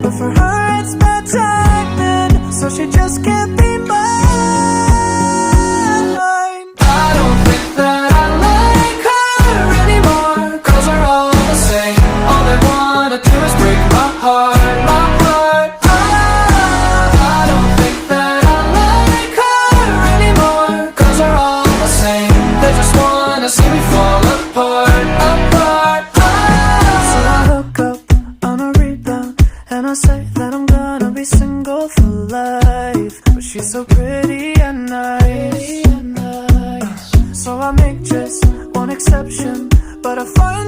But for her it's bad timing, so she just can't be mine. I don't think that I like her anymore, 'cause we're all the same. All they wanna do is break my heart, my heart. I don't think that I like her anymore, 'cause we're all the same. They just wanna see me fall apart, apart. So I hook up on a rebound, and I say that I'm gonna be single for life. But she's so pretty and nice. So I make just one exception, but I find